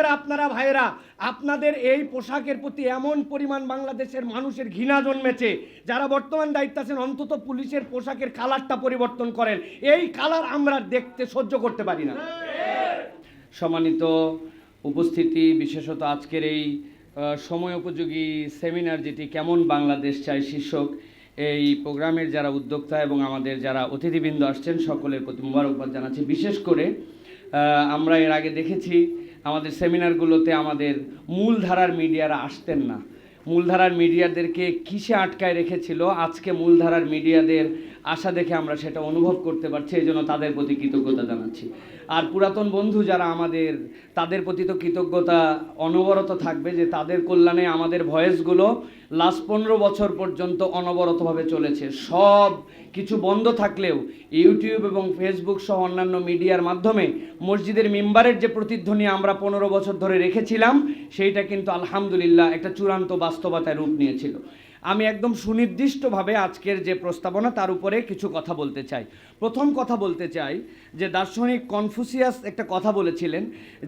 পুলিশেরা আপনারা ভাইয়েরা আপনাদের এই পোশাকের প্রতি এমন পরিমাণ বাংলাদেশের মানুষের ঘৃণা জন্মেছে, যারা বর্তমান দায়িত্বে আছেন অন্তত পুলিশের পোশাকের কালারটা পরিবর্তন করেন। এই কালার আমরা দেখতে সহ্য করতে পারি না। সম্মানিত উপস্থিতি, বিশেষত আজকের এই সময় উপযোগী সেমিনার যেটি কেমন বাংলাদেশ চাই শীর্ষক এই প্রোগ্রামের যারা উদ্যোক্তা এবং আমাদের যারা অতিথিবৃন্দ আসছেন সকলের প্রতি মোবারকবাদ জানাচ্ছি। বিশেষ করে আমরা এর আগে দেখেছি আমাদের সেমিনারগুলোতে আমাদের মূলধারার মিডিয়ারা আসতেন না, মূলধারার মিডিয়াদেরকে কিসে আটকায় রেখেছিল। আজকে মূলধারার মিডিয়াদের আশা দেখে আমরা সেটা অনুভব করতে পারছি, এই জন্য তাদের প্রতি কৃতজ্ঞতা জানাচ্ছি। আর পুরাতন বন্ধু যারা আমাদের, তাদের প্রতি তো কৃতজ্ঞতা অনবরত থাকবে যে তাদের কল্যাণে আমাদের ভয়েসগুলো লাস্ট 15 বছর পর্যন্ত অনবরতভাবে চলেছে। সব কিছু বন্ধ থাকলেও ইউটিউব এবং ফেসবুক সহ অন্যান্য মিডিয়ার মাধ্যমে মসজিদের মিম্বারের যে প্রতিধ্বনি আমরা 15 বছর ধরে রেখেছিলাম, সেইটা কিন্তু আলহামদুলিল্লাহ একটা চূড়ান্ত বাস্তবতায় রূপ নিয়েছিল। আমি একদম সুনির্দিষ্টভাবে আজকের যে প্রস্তাবনা তার উপরে কিছু কথা বলতে চাই। প্রথম কথা বলতে চাই যে দার্শনিক কনফুসিয়াস একটা কথা বলেছিলেন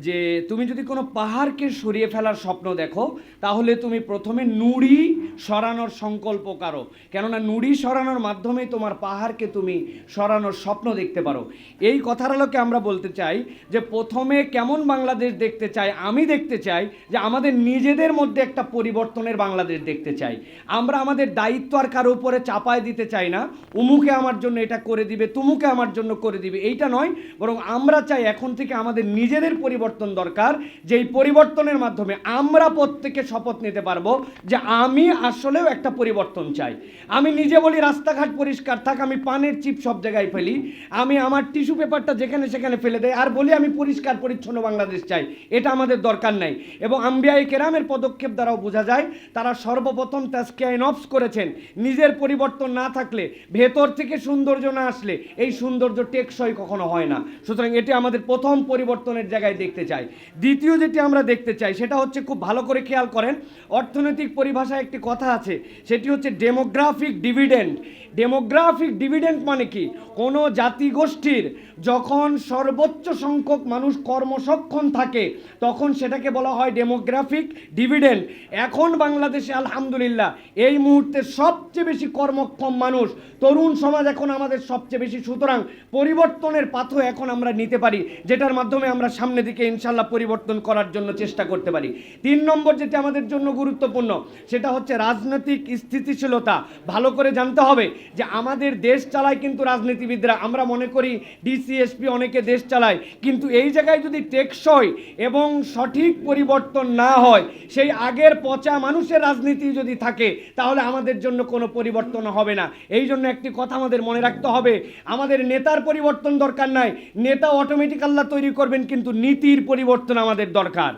যে তুমি যদি কোনো পাহাড়কে সরিয়ে ফেলার স্বপ্ন দেখো তাহলে তুমি প্রথমে নুড়ি সরানোর সংকল্প করো, কেননা নুড়ি সরানোর মাধ্যমেই তোমার পাহাড়কে তুমি সরানোর স্বপ্ন দেখতে পারো। এই কথার আলোকে আমরা বলতে চাই যে প্রথমে কেমন বাংলাদেশ দেখতে চাই, আমি দেখতে চাই যে আমাদের নিজেদের মধ্যে একটা পরিবর্তনের বাংলাদেশ দেখতে চাই। আমরা আমাদের দায়িত্ব আর কারো উপরে চাপায় দিতে চাই না, উমুকে আমার জন্য এটা করে দিবে, তুমুকে আমার জন্য করে দিবে, এইটা নয়, বরং আমরা চাই এখন থেকে আমাদের নিজেদের পরিবর্তন দরকার, যেই পরিবর্তনের মাধ্যমে আমরা প্রত্যেকে শপথ নিতে পারবো যে আমি আসলেও একটা পরিবর্তন চাই। আমি নিজে বলি রাস্তাঘাট পরিষ্কার থাক, আমি পানের চিপ সব জায়গায় ফেলি, আমি আমার টিস্যু পেপারটা যেখানে সেখানে ফেলে দেয়, আর বলি আমি পরিষ্কার পরিচ্ছন্ন বাংলাদেশ চাই। এটা আমাদের দরকার নাই। এবং আম্বিয়ায়ে কেরামের পদক্ষেপ দ্বারাও বোঝা যায় তারা সর্বপ্রথম তাজকিয়া নফস করেছেন। নিজের পরিবর্তন না থাকলে, ভেতর থেকে সৌন্দর্য না আসলে এই সৌন্দর্য টেকসই কখনো হয় না। সুতরাং এটি আমাদের প্রথম পরিবর্তনের জায়গায় দেখতে চাই। দ্বিতীয় যেটি আমরা দেখতে চাই সেটা হচ্ছে, খুব ভালো করে খেয়াল করেন, অর্থনৈতিক পরিভাষায় একটি কথা আছে, সেটি হচ্ছে ডেমোগ্রাফিক ডিভিডেন্ড। ডেমোগ্রাফিক ডিভিডেন্ড মানে কি? কোনো জাতিগোষ্ঠীর যখন সর্বোচ্চ সংখ্যক মানুষ কর্মসক্ষম থাকে তখন সেটাকে বলা হয় ডেমোগ্রাফিক ডিভিডেন্ড। এখন বাংলাদেশে আলহামদুলিল্লাহ এই মুহূর্তে সবচেয়ে বেশি কর্মক্ষম মানুষ, তরুণ সমাজ এখন আমাদের সবচেয়ে বেশি। সুতরাং পরিবর্তনের পাথও এখন আমরা নিতে পারি, যেটার মাধ্যমে আমরা সামনের দিকে ইনশাল্লাহ পরিবর্তন করার জন্য চেষ্টা করতে পারি। 3 নম্বর যেটা আমাদের জন্য গুরুত্বপূর্ণ সেটা হচ্ছে রাজনৈতিক স্থিতিশীলতা। ভালো করে জানতে হবে যে আমাদের দেশ চালায় কিন্তু রাজনীতিবিদরা। আমরা মনে করি ডিসিএসপি অনেকে দেশ চালায়, কিন্তু এই জায়গায় যদি টেকসই এবং সঠিক পরিবর্তন না হয়, সেই আগের পচা মানুষের রাজনীতি যদি থাকে তাহলে আমাদের জন্য কোনো পরিবর্তন হবে না। এই জন্য একটি কথা আমাদের মনে রাখতে হবে, আমাদের নেতার পরিবর্তন দরকার নাই, নেতা অটোমেটিক আল্লাহ তৈরি করবেন, কিন্তু নীতির পরিবর্তন আমাদের দরকার।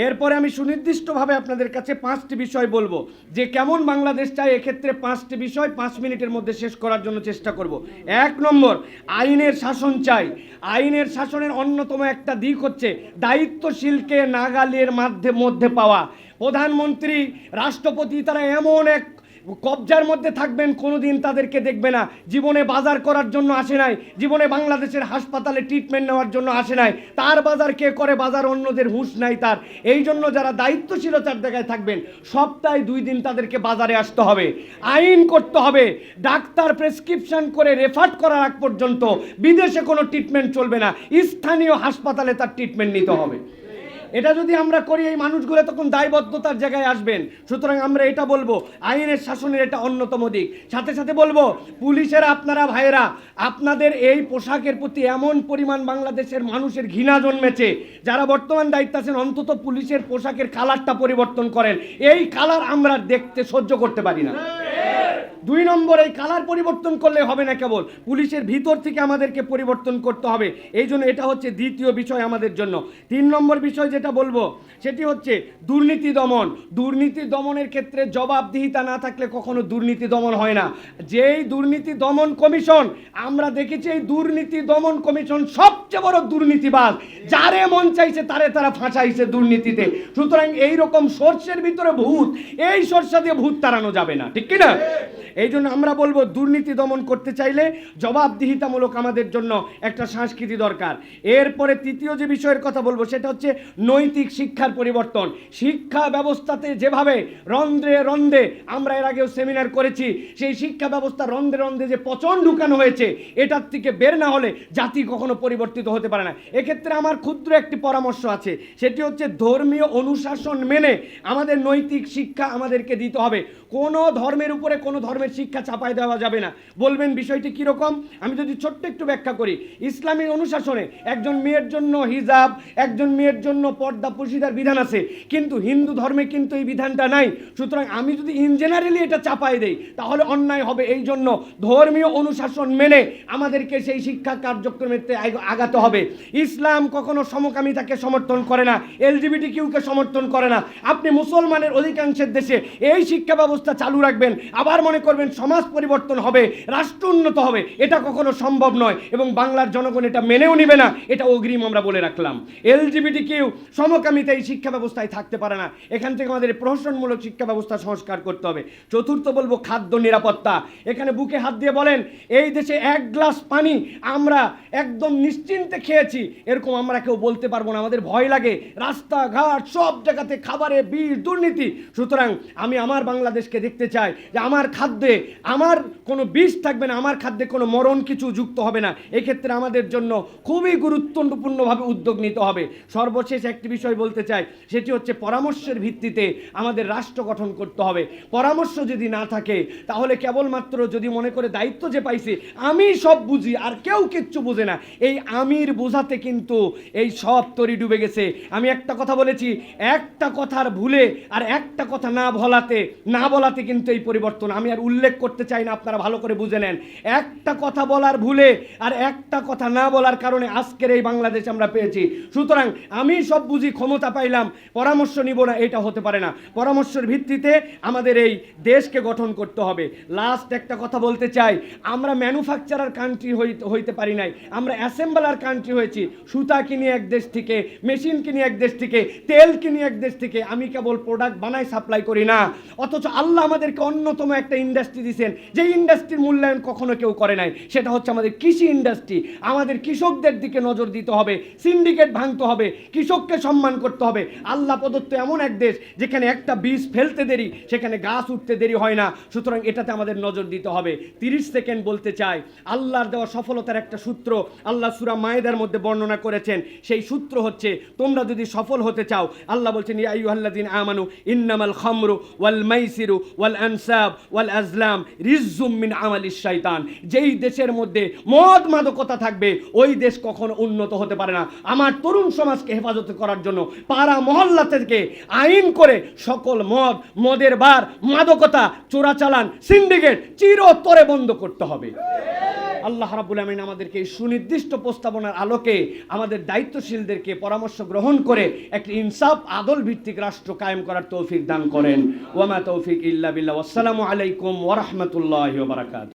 এরপরে আমি সুনির্দিষ্টভাবে আপনাদের কাছে 5টি বিষয় বলবো যে কেমন বাংলাদেশ চাই। এক্ষেত্রে 5টি বিষয় 5 মিনিটের মধ্যে শেষ করার জন্য চেষ্টা করব। 1 নম্বর, আইনের শাসন চাই। আইনের শাসনের অন্যতম একটা দিক হচ্ছে দায়িত্বশীলকে নাগালের মধ্যে পাওয়া। প্রধানমন্ত্রী, রাষ্ট্রপতি তারা এমন এক কবজার মধ্যে থাকবেন, কোনোদিন তাদেরকে দেখবে না। জীবনে বাজার করার জন্য আসে নাই, জীবনে বাংলাদেশের হাসপাতালে ট্রিটমেন্ট নেওয়ার জন্য আসে নাই। তার বাজার কে করে, বাজার অন্যদের হুঁশ নাই তার। এই জন্য যারা দায়িত্বশীলতার জায়গায় থাকবেন, সপ্তাহে 2 দিন তাদেরকে বাজারে আসতে হবে, আইন করতে হবে। ডাক্তার প্রেসক্রিপশন করে রেফার করার আগ পর্যন্ত বিদেশে কোনো ট্রিটমেন্ট চলবে না, স্থানীয় হাসপাতালে তার ট্রিটমেন্ট নিতে হবে। এটা যদি আমরা করি, এই মানুষগুলো তখন দায়বদ্ধতার জায়গায় আসবেন। সুতরাং আমরা এটা বলবো, আইনের শাসনের এটা অন্যতম দিক। সাথে সাথে বলবো, পুলিশেরা আপনারা ভাইয়েরা আপনাদের এই পোশাকের প্রতি এমন পরিমাণ বাংলাদেশের মানুষের ঘৃণা জন্মেছে, যারা বর্তমান দায়িত্বে আছেন অন্তত পুলিশের পোশাকের কালারটা পরিবর্তন করেন। এই কালার আমরা দেখতে সহ্য করতে পারি না। 2 নম্বর, এই কালার পরিবর্তন করলে হবে না, কেবল পুলিশের ভিতর থেকে আমাদেরকে পরিবর্তন করতে হবে। এই জন্য এটা হচ্ছে দ্বিতীয় বিষয় আমাদের জন্য। 3 নম্বর বিষয় যেটা বলবো সেটি হচ্ছে দুর্নীতি দমন। দুর্নীতি দমনের ক্ষেত্রে জবাবদিহিতা না থাকলে কখনো দুর্নীতি দমন হয় না। যেই দুর্নীতি দমন কমিশন আমরা দেখেছি, এই দুর্নীতি দমন কমিশন সবচেয়ে বড় দুর্নীতিবাজ, যারে মন চাইছে তারে তারা ফাঁসাইছে দুর্নীতিতে। সুতরাং এইরকম সর্ষের ভিতরে ভূত, এই সর্ষা দিয়ে ভূত তাড়ানো যাবে না, ঠিক কিনা? এই জন্য আমরা বলবো দুর্নীতি দমন করতে চাইলে জবাবদিহিতামূলক আমাদের জন্য একটা সংস্কৃতি দরকার। এরপরে তৃতীয় যে বিষয়ের কথা বলবো সেটা হচ্ছে নৈতিক শিক্ষার পরিবর্তন। শিক্ষা ব্যবস্থাতে যেভাবে রন্ধ্রে রন্ধ্রে, আমরা এর আগেও সেমিনার করেছি, সেই শিক্ষা ব্যবস্থা রন্ধ্রে রন্ধ্রে যে পচন ঢুকানো হয়েছে, এটার থেকে বের না হলে জাতি কখনো পরিবর্তিত হতে পারে না। এক্ষেত্রে আমার ক্ষুদ্র একটি পরামর্শ আছে, সেটি হচ্ছে ধর্মীয় অনুশাসন মেনে আমাদের নৈতিক শিক্ষা আমাদেরকে দিতে হবে। কোনো ধর্মের উপরে কোনো ধর্মের শিক্ষা চাপাই দেওয়া যাবে না। বলবেন বিষয়টি কীরকম? আমি যদি ছোট্ট একটু ব্যাখ্যা করি। ইসলামী অনুশাসনে একজন মেয়ের জন্য হিজাব, একজন মেয়ের জন্য পর্দা পর্শিদার বিধান আছে, কিন্তু হিন্দু ধর্মে কিন্তু এই বিধানটা নাই। সুতরাং আমি যদি ইন জেনারেলি এটা চাপাই দেই তাহলে অন্যায় হবে। এই জন্য ধর্মীয় অনুশাসন মেনে আমাদেরকে সেই শিক্ষা কার্যক্রমেতে আগাতে হবে। ইসলাম কখনো সমকামিতাকে সমর্থন করে না, এলজিবিটি কিউকে সমর্থন করে না। আপনি মুসলমানের অধিকাংশের দেশে এই শিক্ষা ব্যবস্থা চালু রাখবেন, আবার মনে করবেন সমাজ পরিবর্তন হবে, রাষ্ট্র উন্নত হবে। এটা কখনো সম্ভব নয় এবং বাংলার জনগণ এটা মেনেও নিবে না। এটা অগ্রিম আমরা বলে রাখলাম। এলজিবিটি কিউ, সমকামিতা এই শিক্ষা ব্যবস্থায় থাকতে পারে না। এখান থেকে আমাদের প্রহসনমূলক শিক্ষা ব্যবস্থা সংস্কার করতে হবে। চতুর্থ বলবো খাদ্য নিরাপত্তা। এখানে বুকে হাত দিয়ে বলেন, এই দেশে এক গ্লাস পানি আমরা একদম নিশ্চিন্তে খেয়েছি, এরকম আমরা কেউ বলতে পারবো না। আমাদের ভয় লাগে, রাস্তাঘাট সব জায়গাতে খাবারে বিষ, দুর্নীতি। সুতরাং আমি আমার বাংলাদেশকে দেখতে চাই যে আমার খাদ্যে আমার কোনো বিষ থাকবে না, আমার খাদ্যে কোনো মরণ কিছু যুক্ত হবে না। এক্ষেত্রে আমাদের জন্য খুবই গুরুত্বপূর্ণভাবে উদ্যোগ নিতে হবে। সর্বশেষ একটি বিষয় বলতে চাই, সেটি হচ্ছে পরামর্শের ভিত্তিতে আমাদের রাষ্ট্র গঠন করতে হবে। পরামর্শ যদি না থাকে তাহলে কেবলমাত্র যদি মনে করে দায়িত্ব যে পাইছি আমি সব বুঝি আর কেউ কিচ্ছু বুঝে না, এই আমির বোঝাতে কিন্তু এই সব তরি ডুবে গেছে। আমি একটা কথা বলেছি, একটা কথার ভুলে আর একটা কথা না বলাতে কিন্তু এই পরিবর্তন। আমি আর উল্লেখ করতে চাই না, আপনারা ভালো করে বুঝে নেন। একটা কথা বলার ভুলে আর একটা কথা না বলার কারণে আজকের এই বাংলাদেশ আমরা পেয়েছি। সুতরাং আমি সব বুঝি, ক্ষমতা পাইলাম, পরামর্শ নিব না, এটা হতে পারে না। পরামর্শের ভিত্তিতে আমাদের এই দেশকে গঠন করতে হবে। লাস্ট একটা কথা বলতে চাই, আমরা ম্যানুফ্যাকচারার কান্ট্রি হইতে পারি নাই, আমরা অ্যাসেম্বলার কান্ট্রি হয়েছি। সুতা কিনি এক দেশ থেকে, মেশিন কিনি এক দেশ থেকে, তেল কিনি এক দেশ থেকে। আমি কেবল প্রোডাক্ট বানাই, সাপ্লাই করি না। অথচ আল্লাহ আমাদেরকে অন্যতম একটা ইন্ডাস্ট্রি দিয়েছেন, যে ইন্ডাস্ট্রির মূল্যায়ন কখনো কেউ করে নাই। সেটা হচ্ছে আমাদের কৃষি ইন্ডাস্ট্রি। আমাদের কৃষকদের দিকে নজর দিতে হবে, সিন্ডিকেট ভাঙতে হবে, কৃষককে সম্মান করতে হবে। আল্লাহ প্রদত্ত এমন এক দেশ যেখানে একটা বীজ ফেলতে দেরি, সেখানে গাছ উঠতে দেরি হয় না। সুতরাং এটাতে আমাদের নজর দিতে হবে। 30 সেকেন্ড বলতে চাই, আল্লাহর দেওয়া সফলতার একটা সূত্র আল্লাহ সূরা মায়েদার মধ্যে বর্ণনা করেছেন। সেই সূত্র হচ্ছে, তোমরা যদি সফল হতে চাও, আল্লাহ বলছেন ইয়া আইয়ুহাল্লাযিনা আমানু ইন্নামাল খামরু ওয়াল মাইসিরু ওয়াল আনসাব ওয়াল আজলাম রিজজুম মিন আমালিশ শাইতান। যেই দেশের মধ্যে মদ মাদকতা থাকবে ওই দেশ কখনো উন্নত হতে পারে না। আমার তরুণ সমাজকে হেফাজত করার জন্য পাড়া মহল্লা থেকে আইন করে সকল মদের বার, মাদকতা, চোরাচালান, সিন্ডিকেট চিরতরে বন্ধ করতে হবে। আল্লাহ রাব্বুল আমিন আমাদেরকে এই সুনির্দিষ্ট প্রস্তাবনার আলোকে আমাদের দায়িত্বশীলদেরকে পরামর্শ গ্রহণ করে একটি ইনসাফ আদল ভিত্তিক রাষ্ট্র কায়েম করার তৌফিক দান করেন। ওয়া মা তৌফিক ইল্লা বিল্লাহ। আসসালামু আলাইকুম ওয়া রাহমাতুল্লাহি ওয়া বারাকাতুহু।